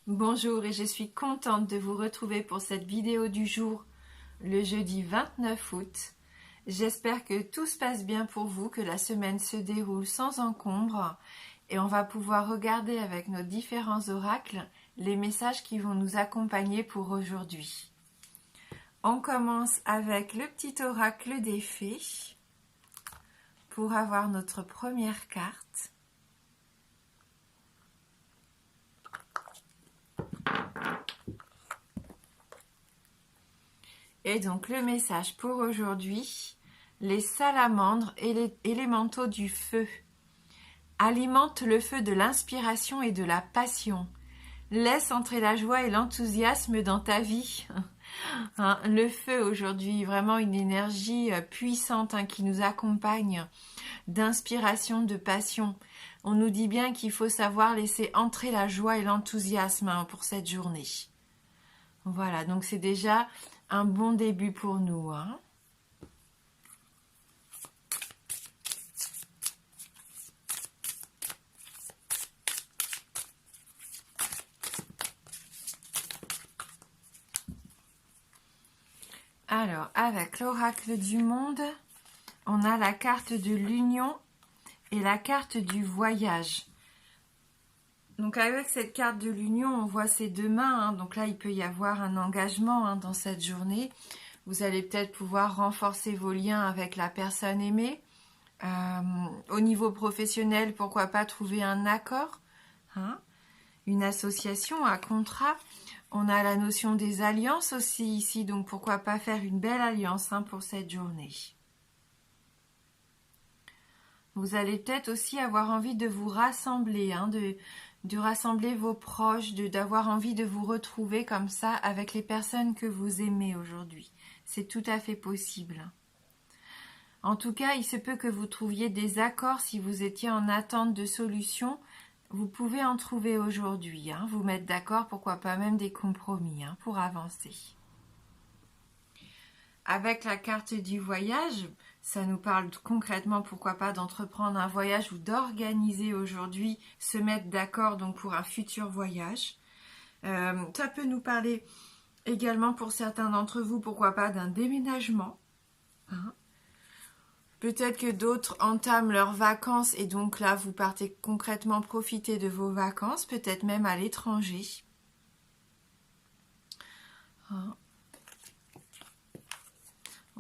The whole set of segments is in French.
Bonjour et je suis contente de vous retrouver pour cette vidéo du jour, le jeudi 29 août. J'espère que tout se passe bien pour vous, que la semaine se déroule sans encombre et on va pouvoir regarder avec nos différents oracles les messages qui vont nous accompagner pour aujourd'hui. On commence avec le petit oracle des fées pour avoir notre première carte. Et donc le message pour aujourd'hui, les salamandres et les élémentaux du feu alimentent le feu de l'inspiration et de la passion. Laisse entrer la joie et l'enthousiasme dans ta vie. Le feu aujourd'hui, vraiment une énergie puissante qui nous accompagne, d'inspiration, de passion. On nous dit bien qu'il faut savoir laisser entrer la joie et l'enthousiasme pour cette journée. Voilà, donc c'est déjà un bon début pour nous. Alors, avec l'oracle du monde, on a la carte de l'union et la carte du voyage. Donc avec cette carte de l'union, on voit ces deux mains. Donc là, il peut y avoir un engagement dans cette journée. Vous allez peut-être pouvoir renforcer vos liens avec la personne aimée. Au niveau professionnel, pourquoi pas trouver un accord, une association, un contrat. On a la notion des alliances aussi ici, donc pourquoi pas faire une belle alliance pour cette journée. Vous allez peut-être aussi avoir envie de vous rassembler, de rassembler vos proches, d'avoir envie de vous retrouver comme ça avec les personnes que vous aimez aujourd'hui. C'est tout à fait possible. En tout cas, il se peut que vous trouviez des accords si vous étiez en attente de solutions. Vous pouvez en trouver aujourd'hui, vous mettre d'accord, pourquoi pas même des compromis pour avancer. Avec la carte du voyage, ça nous parle concrètement, pourquoi pas, d'entreprendre un voyage ou d'organiser aujourd'hui, se mettre d'accord donc pour un futur voyage. Ça peut nous parler également pour certains d'entre vous, pourquoi pas, d'un déménagement. Peut-être que d'autres entament leurs vacances et donc là, vous partez concrètement profiter de vos vacances, peut-être même à l'étranger.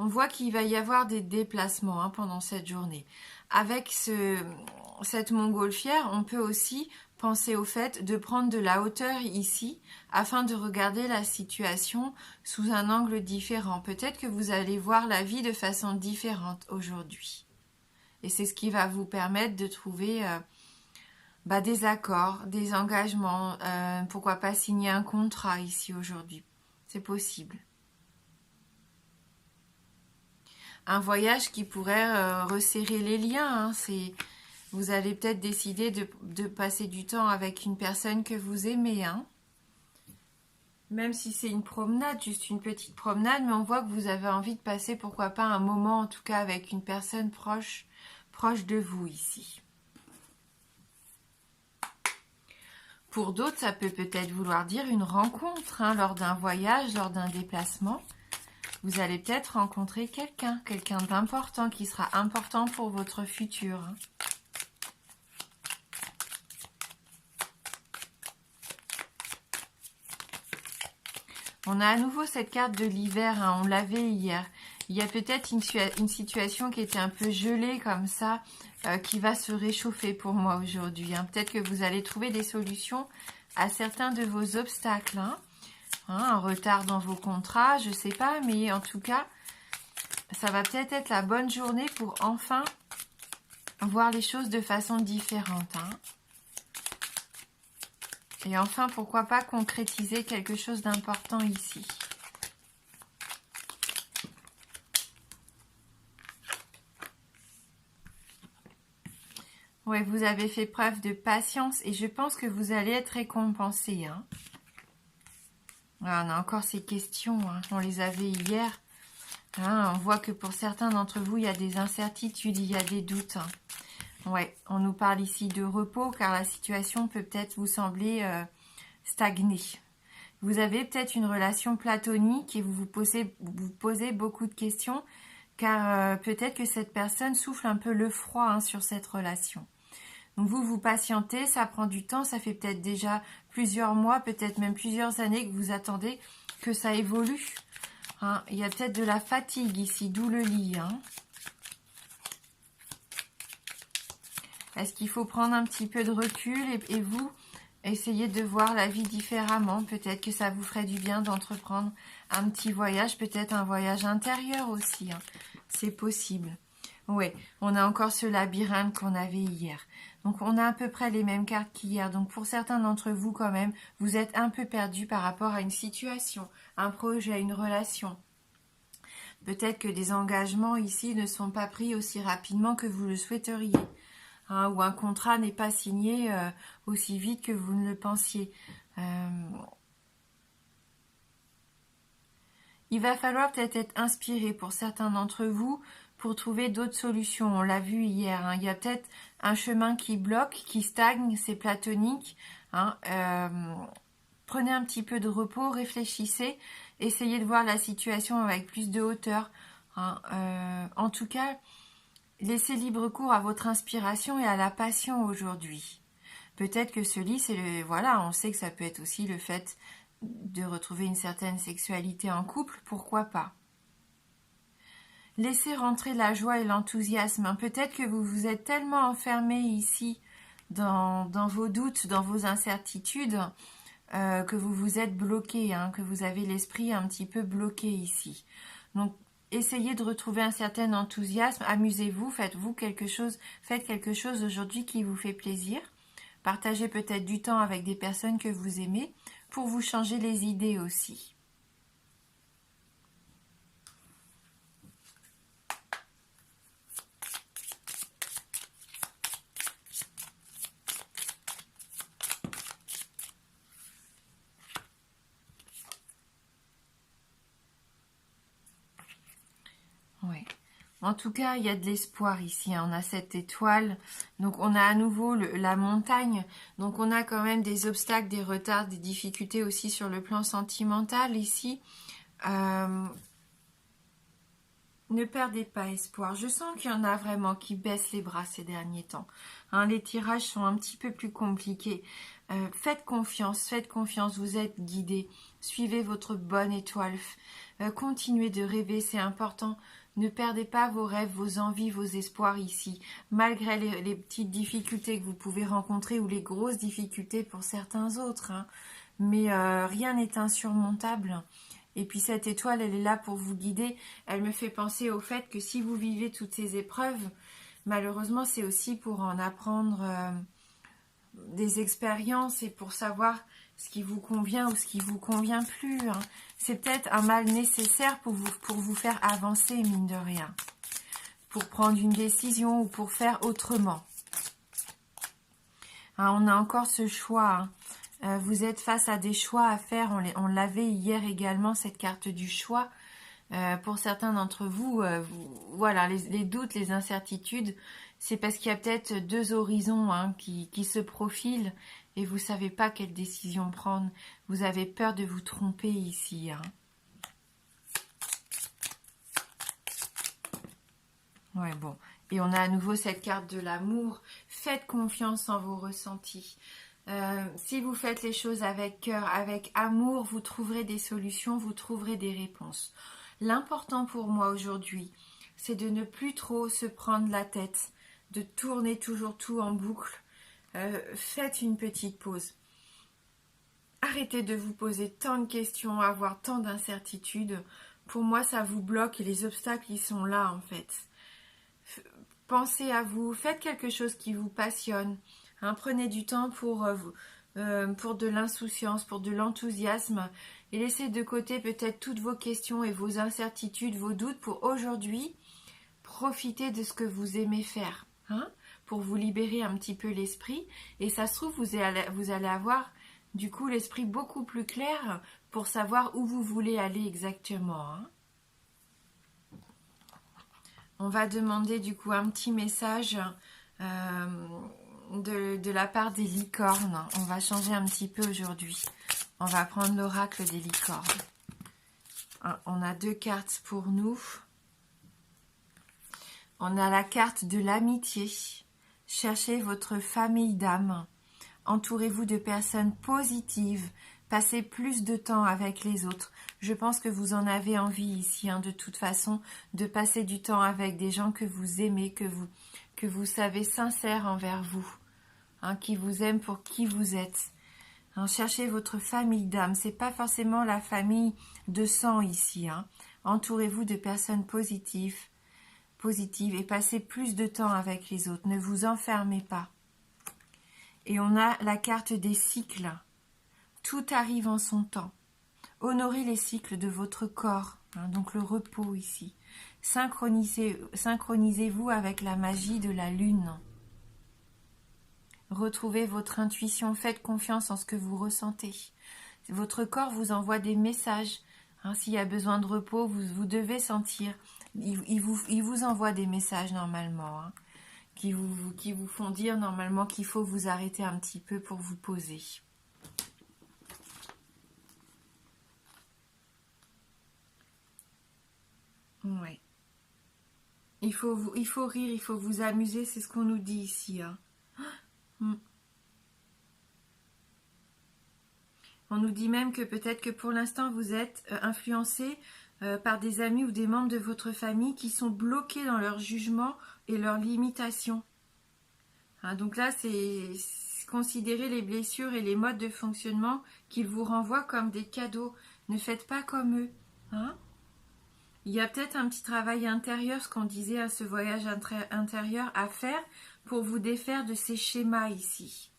On voit qu'il va y avoir des déplacements pendant cette journée. Avec cette montgolfière, on peut aussi penser au fait de prendre de la hauteur ici afin de regarder la situation sous un angle différent. Peut-être que vous allez voir la vie de façon différente aujourd'hui. Et c'est ce qui va vous permettre de trouver des accords, des engagements. Pourquoi pas signer un contrat ici aujourd'hui. C'est possible. Un voyage qui pourrait resserrer les liens. Vous allez peut-être décider de passer du temps avec une personne que vous aimez. Même si c'est une promenade, juste une petite promenade, mais on voit que vous avez envie de passer, pourquoi pas, un moment, en tout cas avec une personne proche de vous ici. Pour d'autres, ça peut peut-être vouloir dire une rencontre lors d'un voyage, lors d'un déplacement. Vous allez peut-être rencontrer quelqu'un d'important qui sera important pour votre futur. On a à nouveau cette carte de l'hiver, on l'avait hier. Il y a peut-être une situation qui était un peu gelée comme ça, qui va se réchauffer pour moi aujourd'hui. Peut-être que vous allez trouver des solutions à certains de vos obstacles. Un retard dans vos contrats, je ne sais pas, mais en tout cas, ça va peut-être être la bonne journée pour enfin voir les choses de façon différente. Et enfin, pourquoi pas concrétiser quelque chose d'important ici. Ouais, vous avez fait preuve de patience et je pense que vous allez être récompensé. Voilà, on a encore ces questions, on les avait hier. On voit que pour certains d'entre vous, il y a des incertitudes, il y a des doutes. Ouais, on nous parle ici de repos car la situation peut peut-être vous sembler stagner. Vous avez peut-être une relation platonique et vous posez beaucoup de questions, car peut-être que cette personne souffle un peu le froid hein, sur cette relation. Donc vous patientez, ça prend du temps, ça fait peut-être déjà plusieurs mois, peut-être même plusieurs années que vous attendez que ça évolue. Hein. Il y a peut-être de la fatigue ici, d'où le lit. Hein. Est-ce qu'il faut prendre un petit peu de recul et vous essayez de voir la vie différemment? Peut-être que ça vous ferait du bien d'entreprendre un petit voyage, peut-être un voyage intérieur aussi. Hein. C'est possible. Oui, on a encore ce labyrinthe qu'on avait hier. Donc on a à peu près les mêmes cartes qu'hier. Donc pour certains d'entre vous quand même, vous êtes un peu perdu par rapport à une situation, un projet, une relation. Peut-être que des engagements ici ne sont pas pris aussi rapidement que vous le souhaiteriez. Hein, ou un contrat n'est pas signé aussi vite que vous ne le pensiez. Il va falloir peut-être être inspiré pour certains d'entre vous pour trouver d'autres solutions. On l'a vu hier. Hein. Il y a peut-être un chemin qui bloque, qui stagne, c'est platonique. Hein. Prenez un petit peu de repos, réfléchissez, essayez de voir la situation avec plus de hauteur. Hein. En tout cas, laissez libre cours à votre inspiration et à la passion aujourd'hui. Peut-être que ce lit, c'est le... Voilà, on sait que ça peut être aussi le fait de retrouver une certaine sexualité en couple, pourquoi pas. Laissez rentrer la joie et l'enthousiasme. Peut-être que vous vous êtes tellement enfermé ici dans vos doutes, dans vos incertitudes, que vous vous êtes bloqué, hein, que vous avez l'esprit un petit peu bloqué ici. Donc, essayez de retrouver un certain enthousiasme, amusez-vous, faites quelque chose aujourd'hui qui vous fait plaisir. Partagez peut-être du temps avec des personnes que vous aimez pour vous changer les idées aussi. Ouais. En tout cas, il y a de l'espoir ici. Hein. On a cette étoile. Donc, on a à nouveau la montagne. Donc, on a quand même des obstacles, des retards, des difficultés aussi sur le plan sentimental ici. Ne perdez pas espoir. Je sens qu'il y en a vraiment qui baissent les bras ces derniers temps. Hein, les tirages sont un petit peu plus compliqués. Faites confiance. Vous êtes guidés. Suivez votre bonne étoile. Continuez de rêver, c'est important. Ne perdez pas vos rêves, vos envies, vos espoirs ici. Malgré les petites difficultés que vous pouvez rencontrer ou les grosses difficultés pour certains autres. Hein. Mais rien n'est insurmontable. Et puis cette étoile, elle est là pour vous guider. Elle me fait penser au fait que si vous vivez toutes ces épreuves, malheureusement, c'est aussi pour en apprendre des expériences et pour savoir ce qui vous convient ou ce qui vous convient plus. Hein. C'est peut-être un mal nécessaire pour vous faire avancer, mine de rien. Pour prendre une décision ou pour faire autrement. Hein, on a encore ce choix. Hein. Vous êtes face à des choix à faire, on l'avait hier également, cette carte du choix. Pour certains d'entre vous, voilà, les doutes, les incertitudes, c'est parce qu'il y a peut-être deux horizons hein, qui se profilent et vous ne savez pas quelle décision prendre. Vous avez peur de vous tromper ici. Hein. Ouais, bon. Et on a à nouveau cette carte de l'amour. Faites confiance en vos ressentis. Si vous faites les choses avec cœur, avec amour, vous trouverez des solutions, vous trouverez des réponses. L'important pour moi aujourd'hui, c'est de ne plus trop se prendre la tête, de tourner toujours tout en boucle. Faites une petite pause. Arrêtez de vous poser tant de questions, avoir tant d'incertitudes. Pour moi, ça vous bloque et les obstacles, ils sont là en fait. Pensez à vous, faites quelque chose qui vous passionne. Hein, prenez du temps pour de l'insouciance, pour de l'enthousiasme et laissez de côté peut-être toutes vos questions et vos incertitudes, vos doutes pour aujourd'hui profiter de ce que vous aimez faire, hein, pour vous libérer un petit peu l'esprit et ça se trouve vous allez avoir du coup l'esprit beaucoup plus clair pour savoir où vous voulez aller exactement. Hein. On va demander du coup un petit message de la part des licornes. On va changer un petit peu aujourd'hui. On va prendre l'oracle des licornes. On a 2 cartes pour nous. On a la carte de l'amitié. Cherchez votre famille d'âme. Entourez-vous de personnes positives. Passez plus de temps avec les autres. Je pense que vous en avez envie ici, de toute façon, de passer du temps avec des gens que vous aimez, que vous savez sincères envers vous, qui vous aiment pour qui vous êtes. Cherchez votre famille d'âme. C'est pas forcément la famille de sang ici. Entourez-vous de personnes positives et passez plus de temps avec les autres. Ne vous enfermez pas. Et on a la carte des cycles. Tout arrive en son temps. Honorez les cycles de votre corps, donc le repos ici. Synchronisez-vous avec la magie de la lune. Retrouvez votre intuition, faites confiance en ce que vous ressentez. Votre corps vous envoie des messages. S'il y a besoin de repos, vous devez sentir. Il vous envoie des messages normalement, qui vous font dire normalement qu'il faut vous arrêter un petit peu pour vous poser. Ouais. Il faut rire, il faut vous amuser, c'est ce qu'on nous dit ici. On nous dit même que peut-être que pour l'instant vous êtes influencé par des amis ou des membres de votre famille qui sont bloqués dans leur jugement et leurs limitations. Donc là, c'est considérer les blessures et les modes de fonctionnement qu'ils vous renvoient comme des cadeaux. Ne faites pas comme eux. Il y a peut-être un petit travail intérieur, ce qu'on disait à ce voyage intérieur à faire pour vous défaire de ces schémas ici.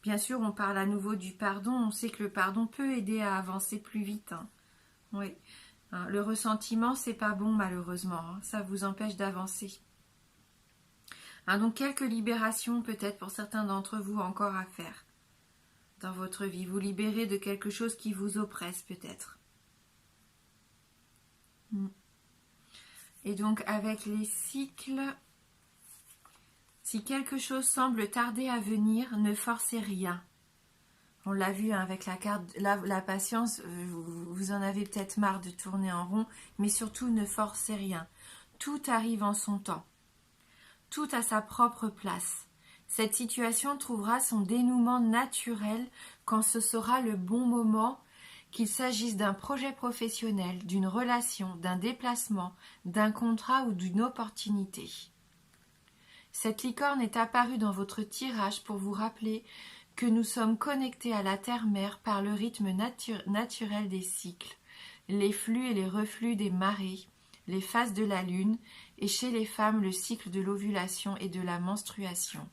Bien sûr, on parle à nouveau du pardon. On sait que le pardon peut aider à avancer plus vite. Oui. Le ressentiment, c'est pas bon malheureusement. Ça vous empêche d'avancer. Donc quelques libérations peut-être pour certains d'entre vous encore à faire dans votre vie. Vous libérez de quelque chose qui vous oppresse peut-être. Et donc avec les cycles, si quelque chose semble tarder à venir, ne forcez rien. On l'a vu avec la carte, la patience, vous en avez peut-être marre de tourner en rond, mais surtout ne forcez rien. Tout arrive en son temps. Tout à sa propre place. Cette situation trouvera son dénouement naturel quand ce sera le bon moment, qu'il s'agisse d'un projet professionnel, d'une relation, d'un déplacement, d'un contrat ou d'une opportunité. Cette licorne est apparue dans votre tirage pour vous rappeler que nous sommes connectés à la terre-mère par le rythme naturel des cycles, les flux et les reflux des marées, les phases de la lune, et chez les femmes le cycle de l'ovulation et de la menstruation.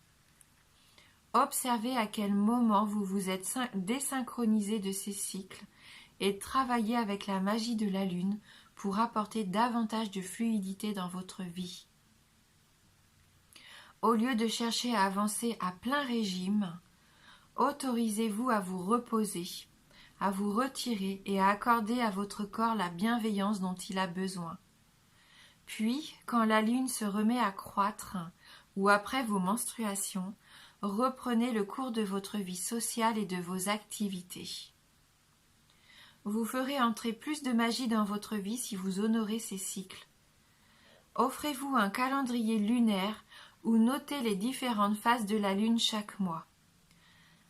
Observez à quel moment vous vous êtes désynchronisé de ces cycles et travaillez avec la magie de la lune pour apporter davantage de fluidité dans votre vie. Au lieu de chercher à avancer à plein régime, autorisez-vous à vous reposer, à vous retirer et à accorder à votre corps la bienveillance dont il a besoin. Puis, quand la lune se remet à croître, ou après vos menstruations, reprenez le cours de votre vie sociale et de vos activités. Vous ferez entrer plus de magie dans votre vie si vous honorez ces cycles. Offrez-vous un calendrier lunaire où notez les différentes phases de la lune chaque mois.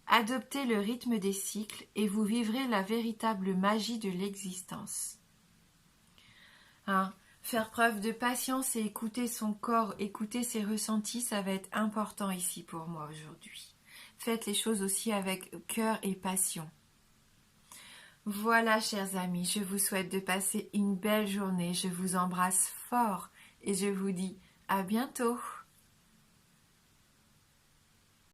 Adoptez le rythme des cycles et vous vivrez la véritable magie de l'existence. Faire preuve de patience et écouter son corps, écouter ses ressentis, ça va être important ici pour moi aujourd'hui. Faites les choses aussi avec cœur et passion. Voilà, chers amis, je vous souhaite de passer une belle journée. Je vous embrasse fort et je vous dis à bientôt.